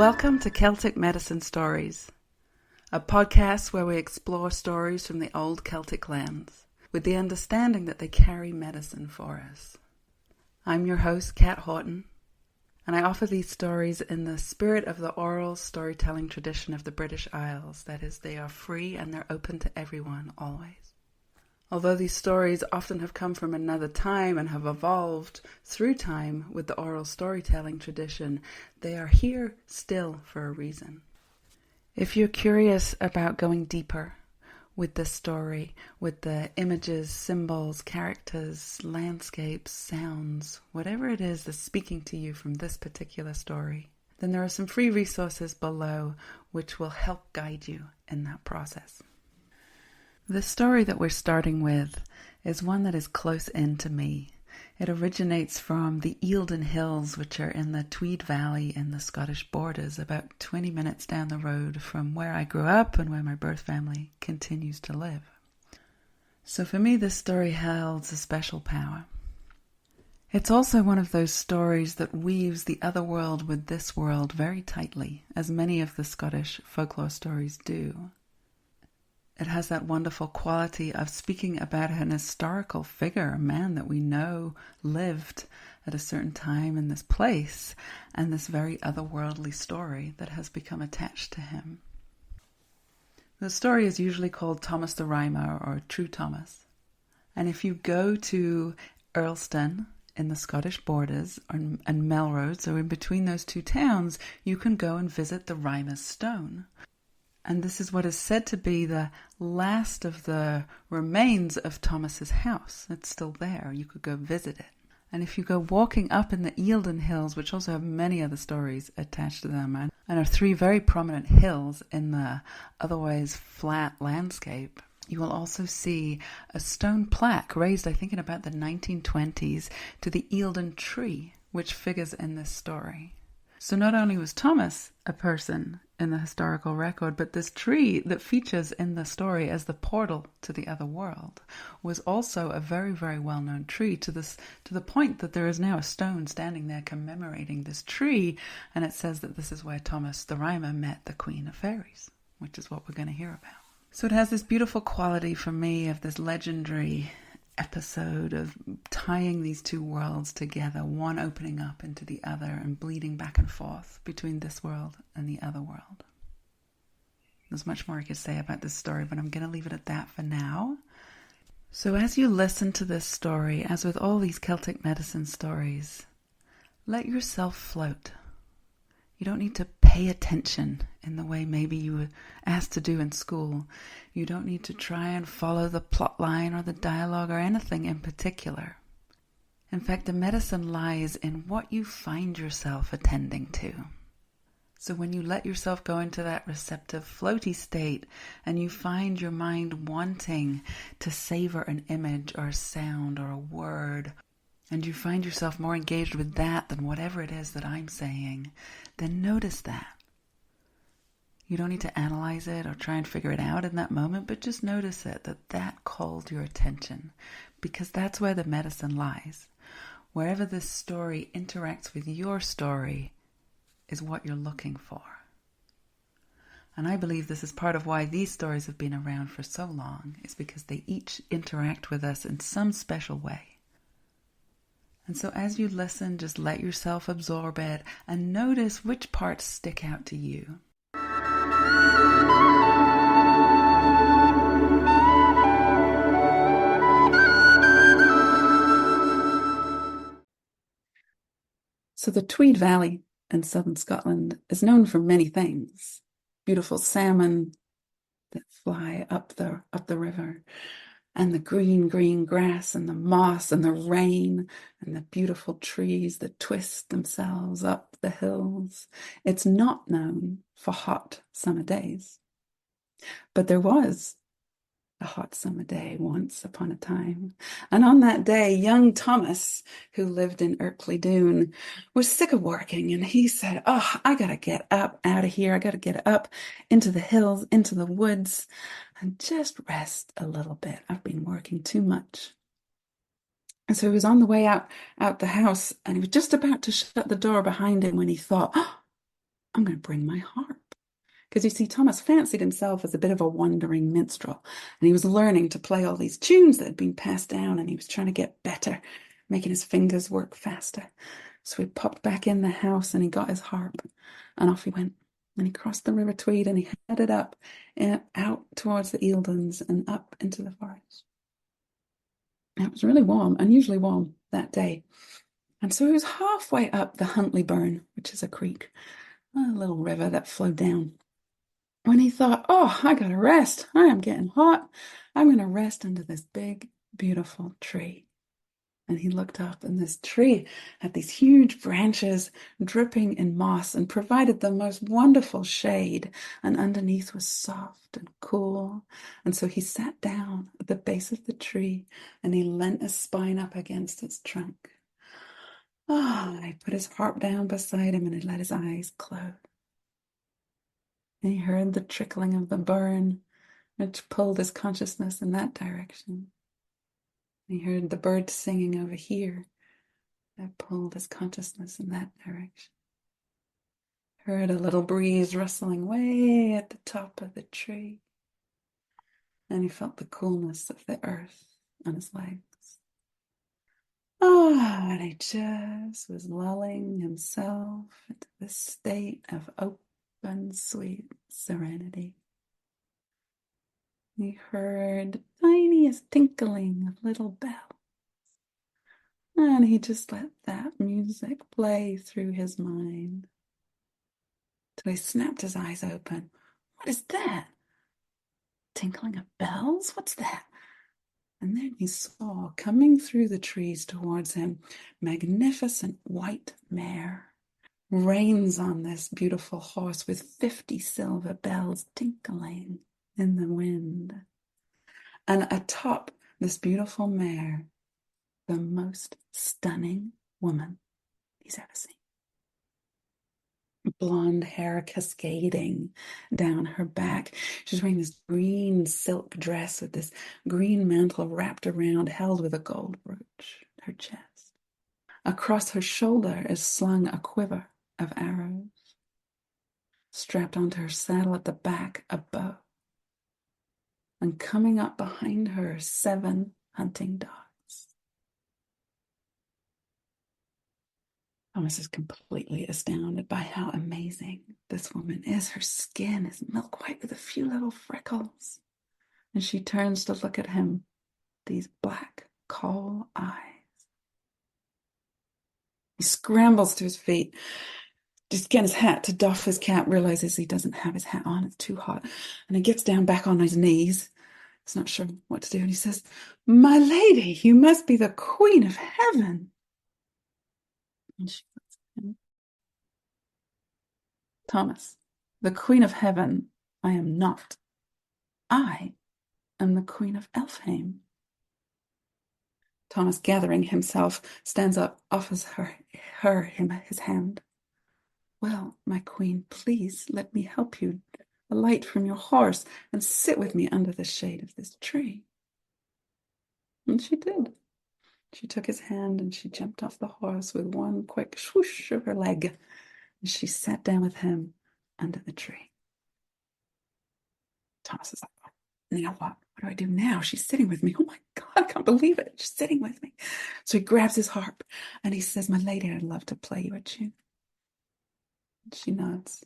Welcome to Celtic Medicine Stories, a podcast where we explore stories from the old Celtic lands with the understanding that they carry medicine for us. I'm your host, Kat Horton, and I offer these stories in the spirit of the oral storytelling tradition of the British Isles. That is, they are free and they're open to everyone, always. Although these stories often have come from another time and have evolved through time with the oral storytelling tradition, they are here still for a reason. If you're curious about going deeper with this story, with the images, symbols, characters, landscapes, sounds, whatever it is that's speaking to you from this particular story, then there are some free resources below which will help guide you in that process. The story that we're starting with is one that is close in to me. It originates from the Eildon Hills, which are in the Tweed Valley in the Scottish borders, about 20 minutes down the road from where I grew up and where my birth family continues to live. So for me, this story holds a special power. It's also one of those stories that weaves the other world with this world very tightly, as many of the Scottish folklore stories do. It has that wonderful quality of speaking about an historical figure, a man that we know lived at a certain time in this place, and this very otherworldly story that has become attached to him. The story is usually called Thomas the Rhymer or True Thomas. And if you go to Earlston in the Scottish borders and Melrose, or in between those two towns, you can go and visit the Rhymer's Stone. And this is what is said to be the last of the remains of Thomas's house. It's still there. You could go visit it. And if you go walking up in the Eildon Hills, which also have many other stories attached to them, and are three very prominent hills in the otherwise flat landscape, you will also see a stone plaque raised, I think, in about the 1920s to the Eildon tree, which figures in this story. So not only was Thomas a person in the historical record, but this tree that features in the story as the portal to the other world was also a very, very well-known tree to the point that there is now a stone standing there commemorating this tree, and it says that this is where Thomas the Rhymer met the Queen of Fairies, which is what we're going to hear about. So it has this beautiful quality for me of this legendary episode of tying these two worlds together, one opening up into the other and bleeding back and forth between this world and the other world. There's much more I could say about this story, but I'm going to leave it at that for now. So as you listen to this story, as with all these Celtic medicine stories, let yourself float. You don't need to pay attention in the way maybe you were asked to do in school. You don't need to try and follow the plot line or the dialogue or anything in particular. In fact, the medicine lies in what you find yourself attending to. So when you let yourself go into that receptive, floaty state and you find your mind wanting to savor an image or a sound or a word, and you find yourself more engaged with that than whatever it is that I'm saying, then notice that. You don't need to analyze it or try and figure it out in that moment, but just notice it, that called your attention, because that's where the medicine lies. Wherever this story interacts with your story is what you're looking for. And I believe this is part of why these stories have been around for so long, is because they each interact with us in some special way. And so as you listen, just let yourself absorb it and notice which parts stick out to you. So the Tweed Valley in southern Scotland is known for many things. Beautiful salmon that fly up the river, and the green grass and the moss and the rain and the beautiful trees that twist themselves up the hills. It's not known for hot summer days. But there was a hot summer day once upon a time. And on that day, young Thomas, who lived in Ercley Doon, was sick of working. And he said, I got to get up out of here. I got to get up into the hills, into the woods, and just rest a little bit. I've been working too much. And so he was on the way out the house, and he was just about to shut the door behind him when he thought, I'm going to bring my harp. Because you see, Thomas fancied himself as a bit of a wandering minstrel, and he was learning to play all these tunes that had been passed down, and he was trying to get better, making his fingers work faster. So he popped back in the house and he got his harp, and off he went. And he crossed the River Tweed and he headed up and out towards the Eildons and up into the forest. And it was really warm, unusually warm that day. And so he was halfway up the Huntley Burn, which is a creek, a little river that flowed down. When he thought, oh, I gotta rest. I am getting hot. I'm going to rest under this big, beautiful tree. And he looked up, and this tree had these huge branches dripping in moss and provided the most wonderful shade. And underneath was soft and cool. And so he sat down at the base of the tree and he leant his spine up against its trunk. Ah, he put his harp down beside him and he let his eyes close. And he heard the trickling of the burn, which pulled his consciousness in that direction. He heard the birds singing over here that pulled his consciousness in that direction. Heard a little breeze rustling way at the top of the tree. And he felt the coolness of the earth on his legs. Oh, and he just was lulling himself into this state of open, sweet serenity. He heard the tiniest tinkling of little bells. And he just let that music play through his mind till he snapped his eyes open. What is that? Tinkling of bells? What's that? And then he saw coming through the trees towards him magnificent white mare, reins on this beautiful horse with 50 silver bells tinkling in the wind. And atop this beautiful mare, the most stunning woman he's ever seen. Blonde hair cascading down her back. She's wearing this green silk dress with this green mantle wrapped around, held with a gold brooch at her chest. Across her shoulder is slung a quiver of arrows. Strapped onto her saddle at the back, a bow. And coming up behind her, 7 hunting dogs. Thomas is completely astounded by how amazing this woman is. Her skin is milk white with a few little freckles. And she turns to look at him, these black coal eyes. He scrambles to his feet, just get his hat to doff his cap, realizes he doesn't have his hat on, it's too hot. And he gets down back on his knees. He's not sure what to do. And he says, "My lady, you must be the Queen of Heaven." And she looks at him. "Thomas, the Queen of Heaven I am not. I am the Queen of Elfheim." Thomas, gathering himself, stands up, offers him his hand. "Well, my queen, please let me help you alight from your horse and sit with me under the shade of this tree." And she did. She took his hand and she jumped off the horse with one quick swoosh of her leg. And she sat down with him under the tree. Thomas is like, "Now what? What do I do now? She's sitting with me. Oh my God, I can't believe it. She's sitting with me." So he grabs his harp and he says, "My lady, I'd love to play you a tune." And she nods.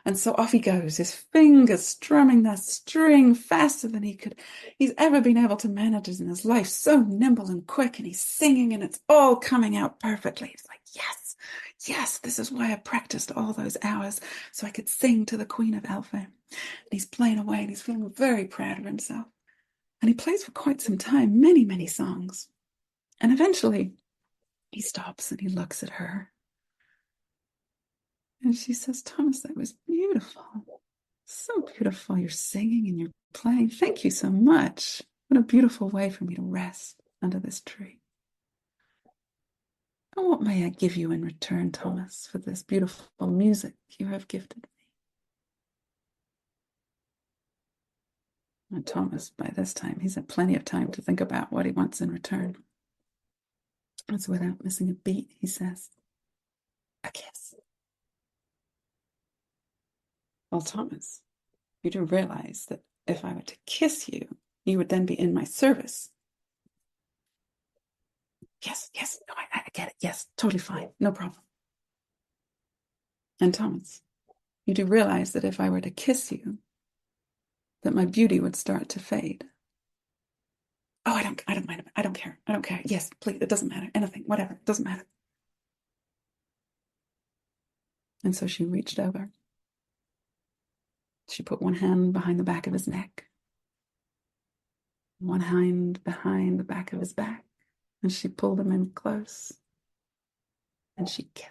And so off he goes, his fingers strumming that string faster than he's ever been able to manage in his life. So nimble and quick, and he's singing and it's all coming out perfectly. He's like, yes, yes, this is why I practiced all those hours, so I could sing to the Queen of Elfheim. And he's playing away and he's feeling very proud of himself. And he plays for quite some time, many, many songs. And eventually he stops and he looks at her. And she says, "Thomas, that was beautiful. So beautiful. You're singing and you're playing. Thank you so much. What a beautiful way for me to rest under this tree. And what may I give you in return, Thomas, for this beautiful music you have gifted me?" And Thomas, by this time, he's had plenty of time to think about what he wants in return. And so without missing a beat, he says, "A kiss." Well, Thomas, you do realize that if I were to kiss you, you would then be in my service. Yes, yes, no, I get it. Yes, totally fine. No problem. And Thomas, you do realize that if I were to kiss you, that my beauty would start to fade. Oh, I don't mind. I don't care. I don't care. Yes, please. It doesn't matter. Anything, whatever. It doesn't matter. And so she reached over. She put one hand behind the back of his neck, one hand behind the back of his back, and she pulled him in close and she kissed.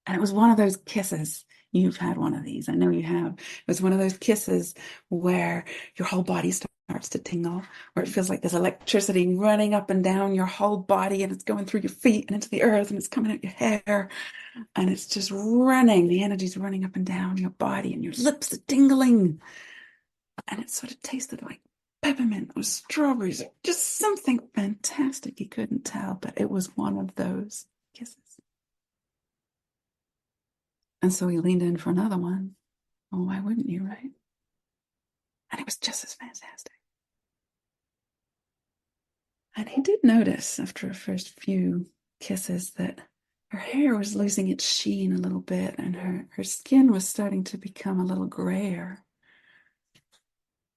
And it was one of those kisses. You've had one of these. I know you have. It was one of those kisses where your whole body starts to tingle, where it feels like there's electricity running up and down your whole body, and it's going through your feet and into the earth, and it's coming out your hair, and it's just running. The energy's running up and down your body, and your lips are tingling. And it sort of tasted like peppermint or strawberries, or just something fantastic. He couldn't tell, but it was one of those kisses. And so he leaned in for another one. Oh, why wouldn't you, right? And it was just as fantastic. And he did notice after a first few kisses that her hair was losing its sheen a little bit, and her skin was starting to become a little grayer.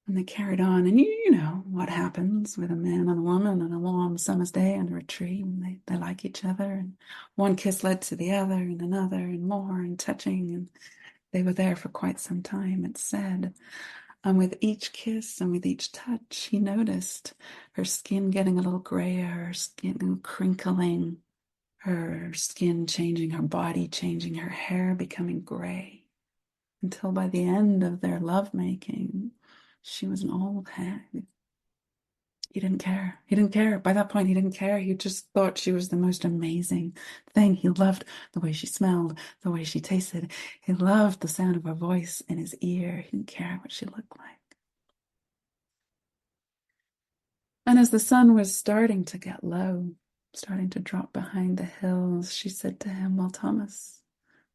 And they carried on. And you know what happens with a man and a woman on a warm summer's day under a tree when they like each other. And one kiss led to the other and another and more and touching. And they were there for quite some time, it's said. And with each kiss and with each touch, he noticed her skin getting a little grayer, her skin crinkling, her skin changing, her body changing, her hair becoming gray, until by the end of their lovemaking, she was an old hag. He didn't care. He didn't care. By that point, he didn't care. He just thought she was the most amazing thing. He loved the way she smelled, the way she tasted. He loved the sound of her voice in his ear. He didn't care what she looked like. And as the sun was starting to get low, starting to drop behind the hills, she said to him, "Well, Thomas,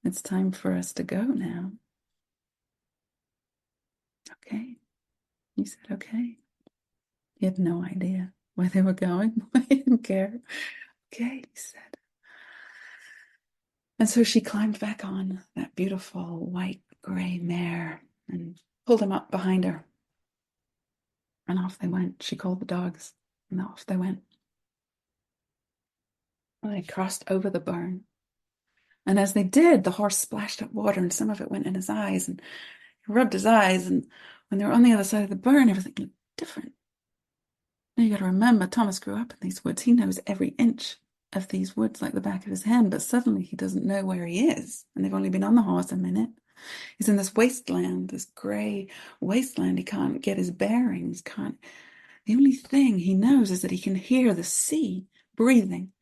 it's time for us to go now." Okay. He said, okay. He had no idea where they were going. He didn't care. Okay, he said. And so she climbed back on that beautiful white gray mare and pulled him up behind her. And off they went. She called the dogs, and off they went. And they crossed over the burn. And as they did, the horse splashed up water, and some of it went in his eyes, and he rubbed his eyes. And when they were on the other side of the burn, everything looked different. Now you got to remember, Thomas grew up in these woods. He knows every inch of these woods like the back of his hand, but suddenly he doesn't know where he is. And they've only been on the horse a minute. He's in this wasteland, this grey wasteland. He can't get his bearings, can't. The only thing he knows is that he can hear the sea breathing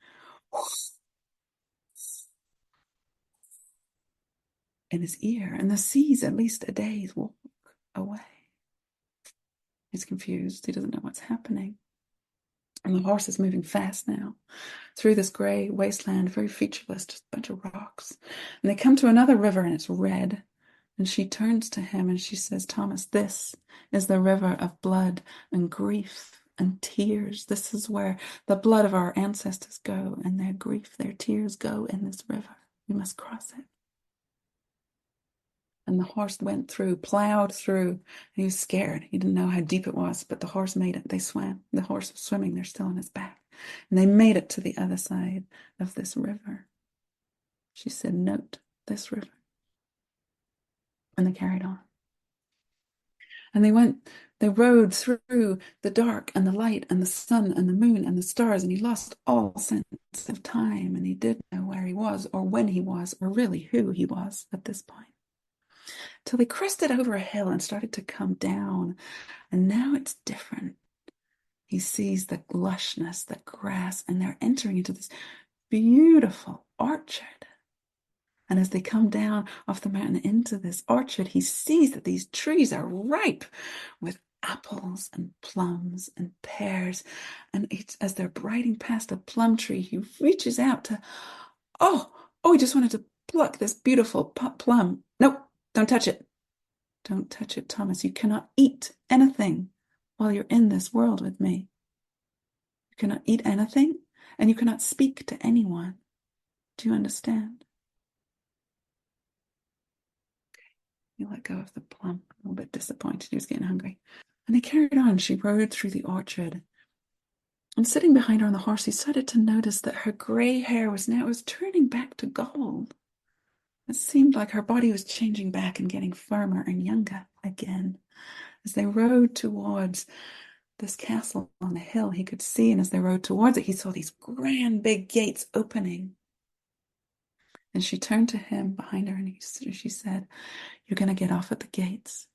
in his ear, and the sea's at least a day's walk away. He's confused. He doesn't know what's happening. And the horse is moving fast now through this grey wasteland, very featureless, just a bunch of rocks. And they come to another river, and it's red. And she turns to him and she says, "Thomas, this is the river of blood and grief and tears. This is where the blood of our ancestors go, and their grief, their tears go in this river. We must cross it." And the horse went through, plowed through, and he was scared. He didn't know how deep it was, but the horse made it. They swam. The horse was swimming. They're still on his back. And they made it to the other side of this river. She said, "Note this river." And they carried on. And they rode through the dark and the light and the sun and the moon and the stars, and he lost all sense of time, and he didn't know where he was or when he was or really who he was at this point. Till they crested over a hill and started to come down, and now it's different. He sees the lushness, the grass, and they're entering into this beautiful orchard. And as they come down off the mountain into this orchard, he sees that these trees are ripe with apples and plums and pears. And as they're riding past a plum tree, he reaches out to, oh, he just wanted to pluck this beautiful plum. Nope, Don't touch it. Don't touch it, Thomas. You cannot eat anything while you're in this world with me. You cannot eat anything, and you cannot speak to anyone. Do you understand? He let go of the plum, a little bit disappointed. He was getting hungry. And they carried on. She rode through the orchard. And sitting behind her on the horse, he started to notice that her grey hair was turning back to gold. It seemed like her body was changing back and getting firmer and younger again. As they rode towards this castle on the hill, he could see, and as they rode towards it, he saw these grand big gates opening. And she turned to him behind her and she said, "You're going to get off at the gates,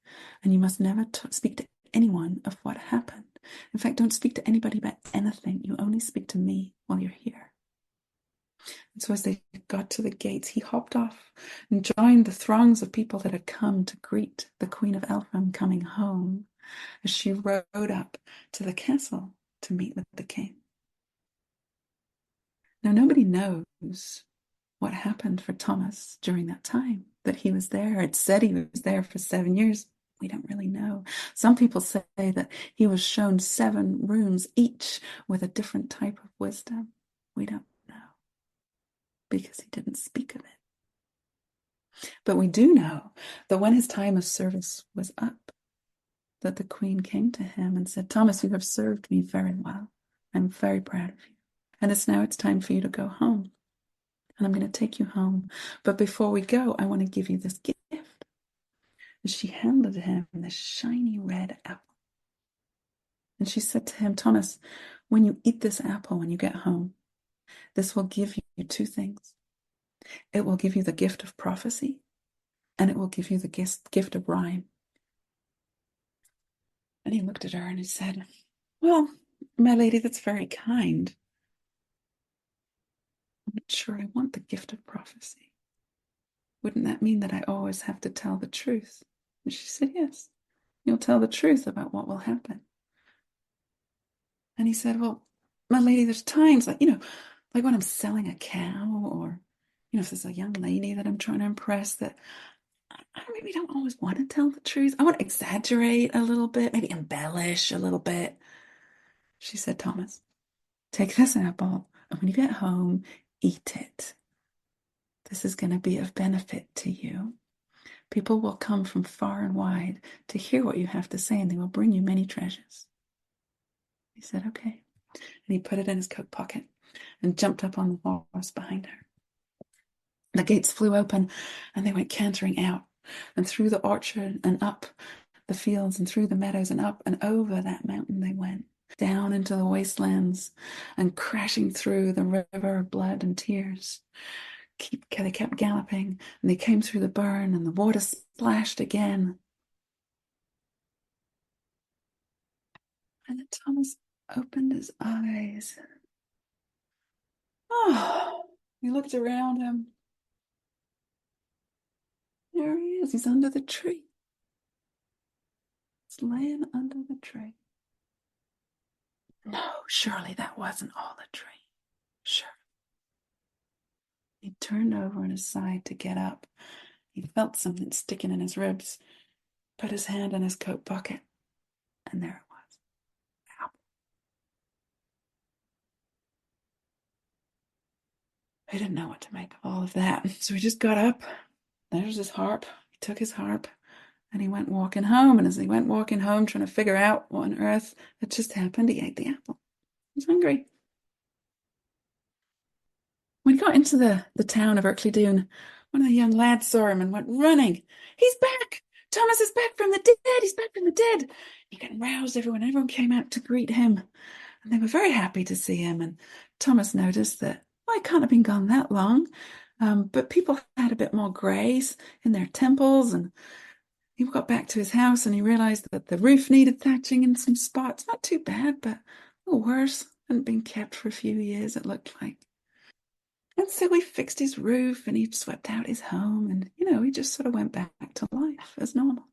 and you must never speak to anyone of what happened. In fact, don't speak to anybody about anything. You only speak to me while you're here." And so as they got to the gates, he hopped off and joined the throngs of people that had come to greet the Queen of Elfham coming home as she rode up to the castle to meet with the king. Now, nobody knows what happened for Thomas during that time that he was there. It said he was there for 7 years. We don't really know. Some people say that he was shown 7 rooms, each with a different type of wisdom. We don't know because he didn't speak of it. But we do know that when his time of service was up, that the queen came to him and said, "Thomas, you have served me very well. I'm very proud of you. And it's time for you to go home. And I'm going to take you home. But before we go, I want to give you this gift." And she handed him this shiny red apple. And she said to him, "Thomas, when you eat this apple when you get home, this will give you 2 things. It will give you the gift of prophecy, and it will give you the gift of rhyme." And he looked at her and he said, "Well, my lady, that's very kind. I'm not sure I want the gift of prophecy. Wouldn't that mean that I always have to tell the truth?" And she said, "Yes, you'll tell the truth about what will happen." And he said, "Well, my lady, there's times like when I'm selling a cow, or, if there's a young lady that I'm trying to impress, that I maybe don't always want to tell the truth. I want to exaggerate a little bit, maybe embellish a little bit." She said, "Thomas, take this apple, and when you get home, eat it. This is going to be of benefit to you. People will come from far and wide to hear what you have to say, and they will bring you many treasures." He said, "Okay." And he put it in his coat pocket and jumped up on the horse behind her. The gates flew open, and they went cantering out, and through the orchard and up the fields and through the meadows and up and over that mountain they went, down into the wastelands and crashing through the river of blood and tears. They kept galloping, and they came through the burn, and the water splashed again. And then Thomas opened his eyes. Oh, he looked around him. There he is. He's under the tree. He's laying under the tree. No, surely that wasn't all a dream. Sure. He turned over on his side to get up. He felt something sticking in his ribs, put his hand in his coat pocket, and there it was. Ow. He didn't know what to make of all of that, so he just got up. There's his harp. He took his harp, and he went walking home. And as he went walking home, trying to figure out what on earth had just happened, he ate the apple. He was hungry. When he got into the town of Ercley-Doon, one of the young lads saw him and went running. "He's back! Thomas is back from the dead! He's back from the dead!" He got roused everyone. Everyone came out to greet him, and they were very happy to see him. And Thomas noticed that, well, he can't have been gone that long, but people had a bit more grays in their temples. And he got back to his house and he realized that the roof needed thatching in some spots. Not too bad, but a little worse. Hadn't been kept for a few years, it looked like. And so we fixed his roof and he swept out his home, and, he just sort of went back to life as normal.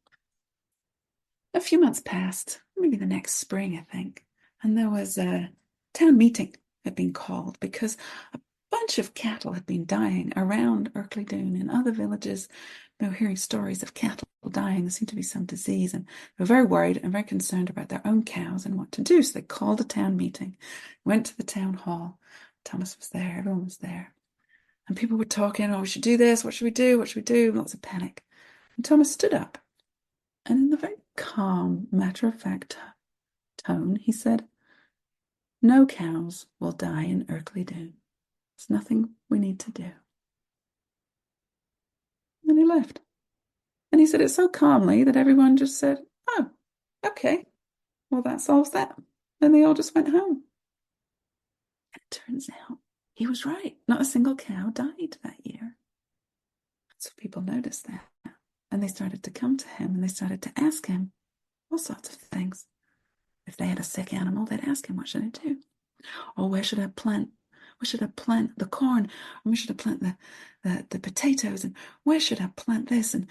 A few months passed, maybe the next spring, I think, and there was a town meeting had been called because a bunch of cattle had been dying around Ercledoon. In other villages, they were hearing stories of cattle dying. There seemed to be some disease, and they were very worried and very concerned about their own cows and what to do. So they called a town meeting, went to the town hall. Thomas was there, everyone was there. And people were talking, oh, we should do this, what should we do, what should we do? Lots of panic. And Thomas stood up, and in the very calm, matter-of-fact tone, he said, no cows will die in Ercledoon. There's nothing we need to do. And he left. And he said it so calmly that everyone just said, oh, okay, well, that solves that. And they all just went home. And it turns out he was right. Not a single cow died that year. So people noticed that. And they started to come to him and they started to ask him all sorts of things. If they had a sick animal, they'd ask him, what should I do? Or where should I plant? Where should I plant the corn? And where should I plant the potatoes? And where should I plant this? And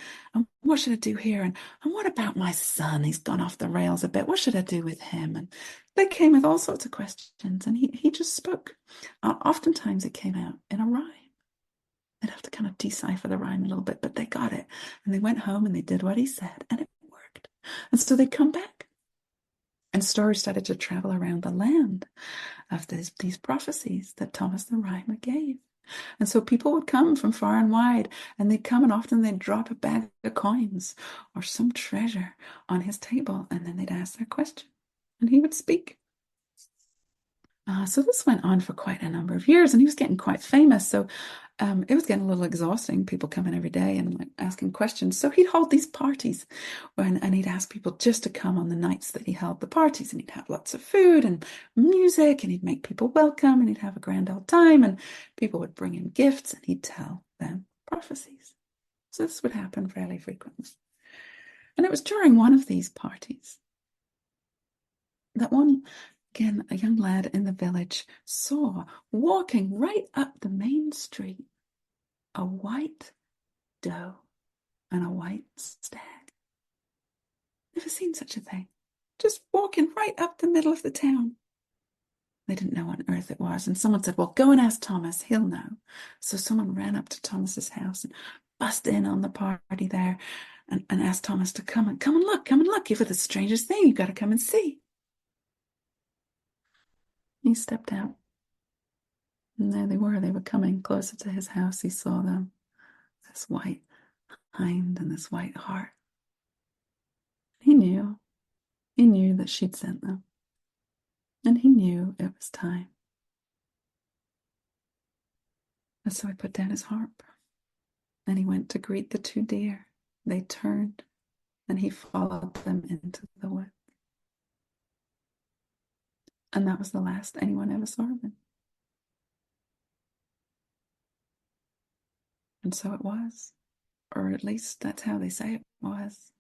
what should I do here? And what about my son? He's gone off the rails a bit. What should I do with him? And they came with all sorts of questions. And he just spoke. Oftentimes it came out in a rhyme. They'd have to kind of decipher the rhyme a little bit, but they got it. And they went home and they did what he said. And it worked. And so they'd come back. And stories started to travel around the land of these prophecies that Thomas the Rhymer gave. And so people would come from far and wide, and they'd come and often they'd drop a bag of coins or some treasure on his table, and then they'd ask their question, and he would speak. So this went on for quite a number of years, and he was getting quite famous. So it was getting a little exhausting, people coming every day and like asking questions. So he'd hold these parties and he'd ask people just to come on the nights that he held the parties, and he'd have lots of food and music, and he'd make people welcome, and he'd have a grand old time, and people would bring him gifts, and he'd tell them prophecies. So this would happen fairly frequently. And it was during one of these parties that again, a young lad in the village saw, walking right up the main street, a white doe and a white stag. Never seen such a thing. Just walking right up the middle of the town. They didn't know what on earth it was. And someone said, well, go and ask Thomas. He'll know. So someone ran up to Thomas's house and bust in on the party there and asked Thomas to come and look. You've got the strangest thing. You've got to come and see. He stepped out, and there they were. They were coming closer to his house. He saw them, this white hind and this white hart. He knew that she'd sent them, and he knew it was time. And so he put down his harp, and he went to greet the two deer. They turned, and he followed them into the wood. And that was the last anyone ever saw of him. And so it was, or at least that's how they say it was.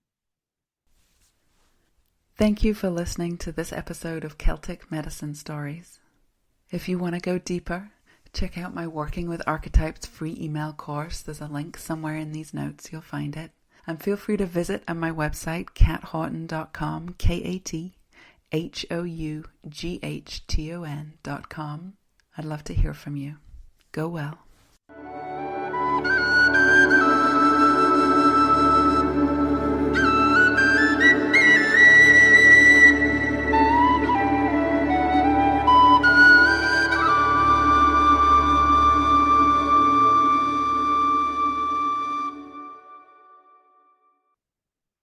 Thank you for listening to this episode of Celtic Medicine Stories. If you want to go deeper, check out my Working with Archetypes free email course. There's a link somewhere in these notes. You'll find it. And feel free to visit on my website, kathoughton.com, KATHOUGHTON.com. I'd love to hear from you. Go well.